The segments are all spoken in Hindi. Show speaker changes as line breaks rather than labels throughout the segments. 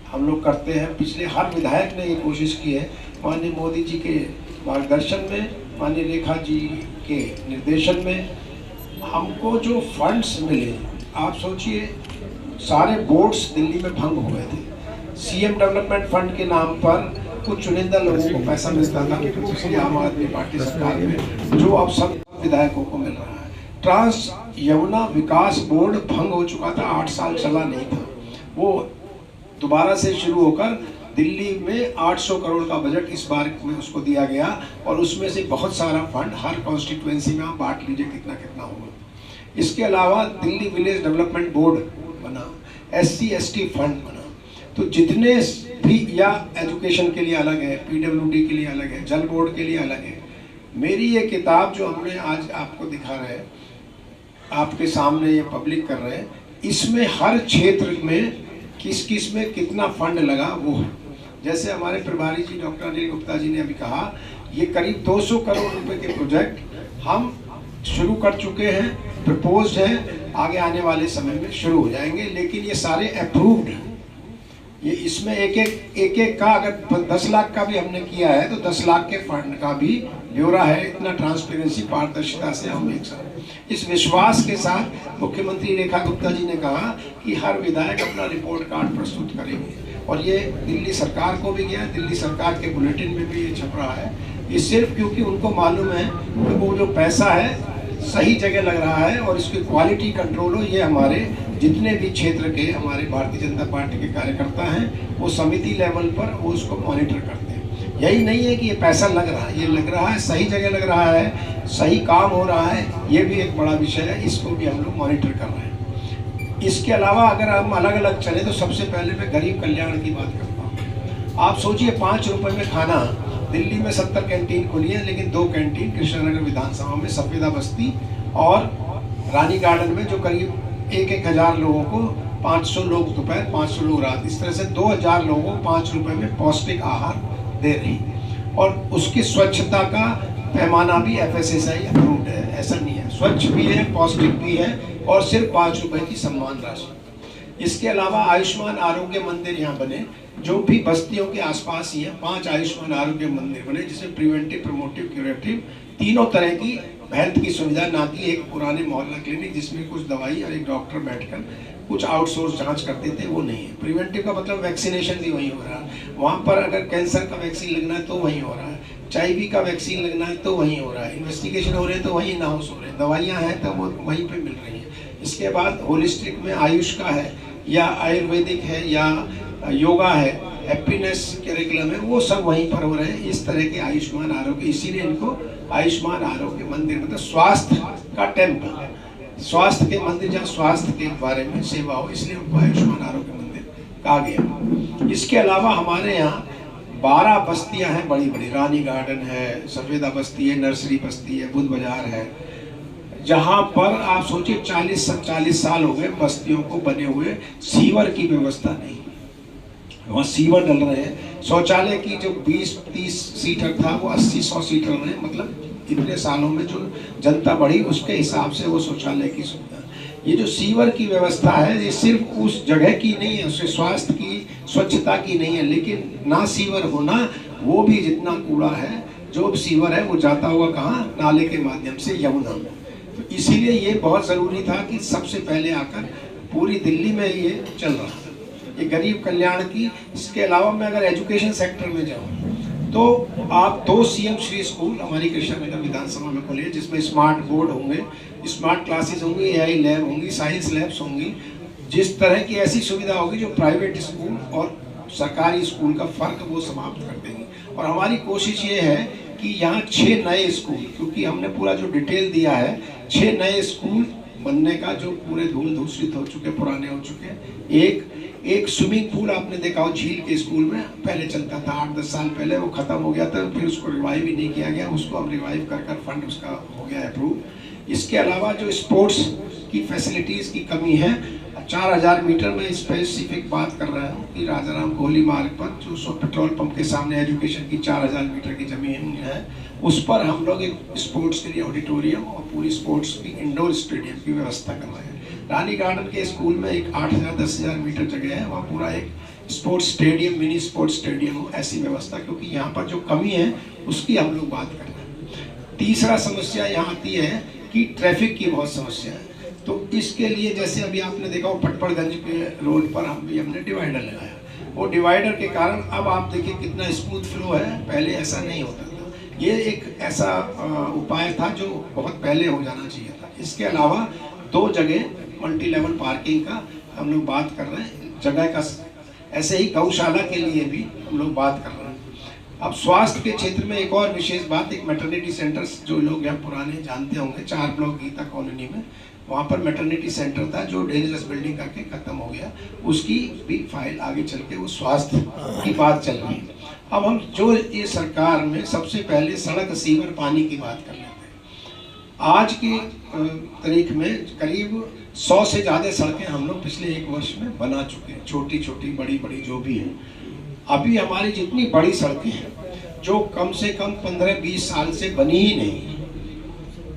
हम लोग करते हैं। पिछले हर विधायक ने ये कोशिश की है, माननीय मोदी जी के मार्गदर्शन में, माननीय रेखा जी के निर्देशन में हमको जो फंड्स मिले, आप सोचिए सारे बोर्ड्स दिल्ली में भंग हो गए थे। सीएम डेवलपमेंट फंड के नाम पर कुछ चुनिंदा लोगों को पैसा मिलता था पिछली आम आदमी पार्टी सरकार में, जो अब सब विधायकों को मिल रहा है। ट्रांस यमुना विकास बोर्ड भंग हो चुका था, 8 साल चला नहीं था, वो दोबारा से शुरू होकर दिल्ली में 800 करोड़ का बजट इस बार में उसको दिया गया, और उसमें से बहुत सारा फंड हर कॉन्स्टिट्यूएंसी में आप बांट लीजिए कितना कितना होगा। इसके अलावा दिल्ली विलेज डेवलपमेंट बोर्ड बना, SC/ST फंड बना, तो जितने भी, या एजुकेशन के लिए अलग है, PWD के लिए अलग है, जल बोर्ड के लिए अलग है। मेरी ये किताब जो हमने आज आपको दिखा रहे हैं, आपके सामने ये पब्लिक कर रहे हैं, इसमें हर क्षेत्र में किस किस में कितना फंड लगा वो है। जैसे हमारे प्रभारी जी डॉक्टर अनिल गुप्ता जी ने अभी कहा, ये करीब 200 करोड़ रुपए के प्रोजेक्ट हम शुरू कर चुके हैं, प्रपोज्ड हैं, आगे आने वाले समय में शुरू हो जाएंगे, लेकिन ये सारे अप्रूव्ड हैं। ये इसमें एक एक का अगर 10 लाख का भी हमने किया है तो 10 लाख के फंड का भी ब्यौरा है। इतना ट्रांसपेरेंसी, पारदर्शिता से हम एक साथ, इस विश्वास के साथ मुख्यमंत्री रेखा गुप्ता जी ने कहा कि हर विधायक अपना रिपोर्ट कार्ड प्रस्तुत करेंगे, और ये दिल्ली सरकार को भी गया, दिल्ली सरकार के बुलेटिन में भी ये छप रहा है। ये सिर्फ क्योंकि उनको मालूम है कि वो जो पैसा है सही जगह लग रहा है और इसकी क्वालिटी कंट्रोल हो। ये हमारे जितने भी क्षेत्र के हमारे भारतीय जनता पार्टी के कार्यकर्ता हैं, वो समिति लेवल पर वो उसको मॉनिटर करते हैं। यही नहीं है कि ये पैसा लग रहा है, ये लग रहा है, सही जगह लग रहा है, सही काम हो रहा है, ये भी एक बड़ा विषय है, इसको भी हम लोग मॉनिटर कर रहे हैं। इसके अलावा अगर हम अलग अलग चले तो सबसे पहले मैं गरीब कल्याण की बात करता हूँ। आप सोचिए 5 रुपये में खाना, दिल्ली में 70 कैंटीन खुली है, लेकिन 2 कैंटीन कृष्णनगर विधानसभा में, सफेदा बस्ती और रानी गार्डन में, जो करीब 1,000 लोगों को, 500 लोग दोपहर, 500 लोग रात, इस तरह से 2,000 लोगों को 5 रुपये में पौष्टिक आहार दे रही है। और उसकी स्वच्छता का पैमाना भी FSSAI अप्रूव्ड है, ऐसा नहीं है, स्वच्छ भी है, पौष्टिक भी है, और सिर्फ 5 रुपये की सम्मान राशि। इसके अलावा आयुष्मान आरोग्य मंदिर यहाँ बने, जो भी बस्तियों के आसपास ही है, 5 आयुष्मान आरोग्य मंदिर बने, जिसमें प्रिवेंटिव, प्रमोटिव, क्यूरेटिव तीनों तरह की हेल्थ की सुविधा, ना कि एक पुराने मोहल्ला क्लिनिक जिसमें कुछ दवाई और एक डॉक्टर बैठकर कुछ आउटसोर्स जांच करते थे, वो नहीं है। प्रिवेंटिव का मतलब वैक्सीनेशन भी वहीं हो रहा है, वहाँ पर अगर कैंसर का वैक्सीन लगना है तो वहीं हो रहा है, HIV का वैक्सीन लगना है तो वहीं हो रहा है, इन्वेस्टिगेशन हो रहे हैं तो वहीं अनाउंस हो रहे हैं, दवाइयाँ हैं तो वो वहीं पर मिल रही हैं। इसके बाद होलिस्टिक में आयुष का है, या आयुर्वेदिक है, या योगा है, हैप्पीनेस करिकुलम है, वो सब वहीं पर हो रहे हैं। इस तरह के आयुष्मान आरोग्य, इसीलिए इनको आयुष्मान आरोग्य मंदिर, मतलब स्वास्थ्य का टेम्पल, स्वास्थ्य के मंदिर, जहाँ स्वास्थ्य के बारे में सेवा हो, इसलिए उनको आयुष्मान आरोग्य मंदिर कहा गया। इसके अलावा हमारे यहाँ 12 बस्तियाँ हैं बड़ी बड़ी, रानी गार्डन है, सफेदा बस्ती है, नर्सरी बस्ती है, बुद्ध बाजार है, जहाँ पर आप सोचिए 40 साल हो गए बस्तियों को बने हुए, सीवर की व्यवस्था नहीं, वहाँ सीवर डल रहे हैं। शौचालय की जो 20-30 सीटर था वो 80-100 सीटर रहे, मतलब इतने सालों में जो जनता बढ़ी उसके हिसाब से वो शौचालय की सुविधा। ये जो सीवर की व्यवस्था है, ये सिर्फ उस जगह की नहीं है, उसके स्वास्थ्य की, स्वच्छता की नहीं है, लेकिन ना सीवर होना, वो भी जितना कूड़ा है, जो सीवर है वो जाता हुआ कहाँ, नाले के माध्यम से यमुना में। तो इसीलिए ये बहुत ज़रूरी था कि सबसे पहले आकर पूरी दिल्ली में ये चल रहा है, ये गरीब कल्याण की। इसके अलावा मैं अगर एजुकेशन सेक्टर में जाऊँ तो आप 2 CM श्री स्कूल हमारी कृष्णनगर विधानसभा में खोले, जिसमें स्मार्ट बोर्ड होंगे, स्मार्ट क्लासेस होंगी, AI लैब होंगी, साइंस लैब्स होंगी, जिस तरह की ऐसी सुविधा होगी जो प्राइवेट स्कूल और सरकारी स्कूल का फ़र्क वो समाप्त कर देंगी। और हमारी कोशिश ये है कि यहाँ 6 नए स्कूल, क्योंकि हमने पूरा जो डिटेल दिया है, 6 नए स्कूल बनने का, जो पूरे धूल धूसरित हो चुके, पुराने हो चुके। एक स्विमिंग पूल आपने देखा हो झील के स्कूल में, पहले चलता था 8-10 साल पहले, वो ख़त्म हो गया था, फिर उसको रिवाइव ही नहीं किया गया, उसको अब रिवाइव कर फंड उसका हो गया अप्रूव। इसके अलावा जो स्पोर्ट्स की फैसिलिटीज़ की कमी है, 4000 मीटर में स्पेसिफिक बात कर रहा हूँ कि राजाराम कोहली मार्ग पर जो पेट्रोल पंप के सामने एजुकेशन की 4000 मीटर की ज़मीन है, उस पर हम लोग एक स्पोर्ट्स के लिए ऑडिटोरियम और पूरी स्पोर्ट्स की इंडोर स्टेडियम की व्यवस्था कर रहे हैं। रानी गार्डन के स्कूल में एक 8000-10,000 मीटर जगह है, वहाँ पूरा एक sports stadium, mini sports stadium हो, ऐसी व्यवस्था, क्योंकि यहाँ पर जो कमी है उसकी हम लोग बात कर रहे हैं। तीसरा समस्या यहाँ आती है कि ट्रैफिक की बहुत समस्या है। तो इसके लिए जैसे अभी आपने देखा वो पटपड़गंज के रोड पर हमने डिवाइडर लगाया। वो डिवाइडर के कारण अब आप देखिए कितना स्मूथ फ्लो है, पहले ऐसा नहीं होता था। ये एक ऐसा उपाय था जो बहुत पहले हो जाना चाहिए था। इसके अलावा 2 जगह मल्टी लेवल पार्किंग का हम लोग बात कर रहे हैं, जगह का। ऐसे ही गौशाला के लिए भी हम लोग बात कर रहे हैं। अब स्वास्थ्य के क्षेत्र में एक और विशेष बात, एक मैटरनिटी सेंटर्स, जो लोग यहाँ पुराने जानते होंगे, 4 ब्लॉक गीता कॉलोनी में, वहाँ पर मैटरनिटी सेंटर था जो डेंजरस बिल्डिंग करके खत्म हो गया। उसकी भी फाइल आगे चल के वो स्वास्थ्य की बात चल रही है। अब हम जो ये सरकार में सबसे पहले सड़क, सीवर, पानी की बात कर लेते हैं। आज की तारीख में करीब 100 से ज़्यादा सड़कें हम लोग पिछले 1 वर्ष में बना चुके हैं, छोटी छोटी, बड़ी बड़ी जो भी हैं। अभी हमारी जितनी बड़ी सड़कें हैं जो कम से कम 15-20 साल से बनी ही नहीं,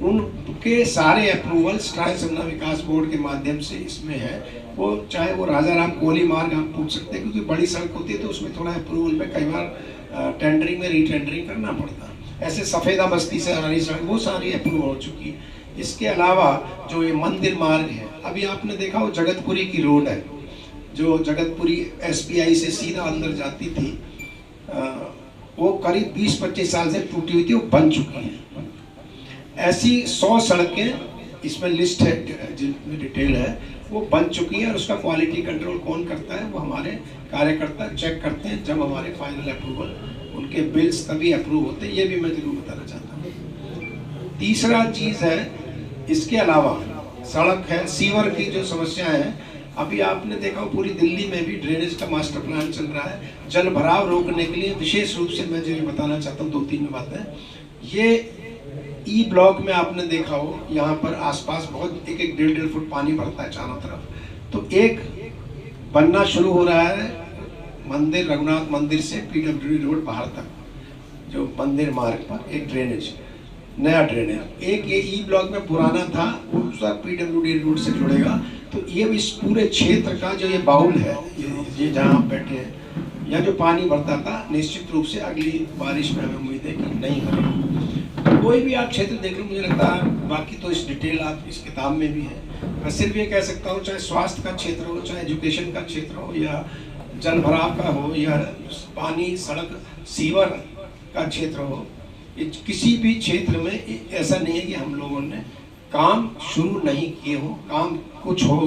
उनके सारे अप्रूवल्स ट्रांस शिमला विकास बोर्ड के माध्यम से इसमें है। वो चाहे वो राजा राम कोहली मार्ग आप पूछ सकते हैं, क्योंकि बड़ी सड़क होती है तो उसमें थोड़ा अप्रूवल में कई बार टेंडरिंग में रीटेंडरिंग करना पड़ता है। ऐसे सफ़ेदा बस्ती से हमारी सड़क वो सारी अप्रूव हो चुकी है। इसके अलावा जो ये मंदिर मार्ग है, अभी आपने देखा वो जगतपुरी की रोड है, जो जगतपुरी SBI से सीधा अंदर जाती थी, वो करीब 20-25 साल से टूटी हुई थी, वो बन चुकी है। ऐसी 100 सड़कें इसमें लिस्ट है, जिनमें डिटेल है, वो बन चुकी है। और उसका क्वालिटी कंट्रोल कौन करता है? वो हमारे कार्यकर्ता चेक करते हैं। जब हमारे फाइनल अप्रूवल, उनके बिल्स तभी अप्रूव होते हैं। ये भी मैं जरूर बताना चाहता हूँ। तीसरा चीज़ है, इसके अलावा सड़क है, सीवर की जो समस्या है, अभी आपने देखा पूरी दिल्ली में भी ड्रेनेज का मास्टर प्लान चल रहा है। जल भराव रोकने के लिए विशेष रूप से मैं जो बताना चाहता हूँ 2-3 बातें। ये ई ब्लॉक में आपने देखा हो, यहाँ पर आसपास बहुत 1-1, 1.5 फुट पानी बढ़ता है चारों तरफ। तो एक बनना शुरू हो रहा है मंदिर, रघुनाथ मंदिर से PWD रोड बाहर तक, जो मंदिर मार्ग पर एक ड्रेनेज, नया ड्रेनेज। एक ये ई ब्लॉक में पुराना था, दूसरा PWD रोड से जुड़ेगा। तो ये इस पूरे क्षेत्र का जो ये बाउल है, ये जहाँ आप बैठे हैं, या जो पानी बढ़ता था, निश्चित रूप से अगली बारिश में हमें उम्मीद है कि नहीं भरेगा। कोई भी आप क्षेत्र देख लो, मुझे लगता है, बाकी तो इस डिटेल आप इस किताब में भी है। मैं सिर्फ ये कह सकता हूँ, चाहे स्वास्थ्य का क्षेत्र हो, चाहे एजुकेशन का क्षेत्र हो, या जल भराव का हो, या पानी, सड़क, सीवर का क्षेत्र हो, किसी भी क्षेत्र में ऐसा नहीं है कि हम लोगों ने काम शुरू नहीं किए हो। काम कुछ हो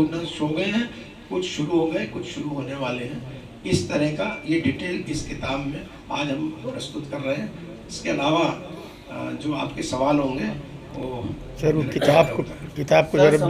गए हैं, कुछ शुरू हो गए, कुछ शुरू होने वाले हैं। इस तरह का ये डिटेल इस किताब में आज हम प्रस्तुत कर रहे हैं। इसके अलावा जो आपके सवाल होंगे वो
सर, वो किताब को जरा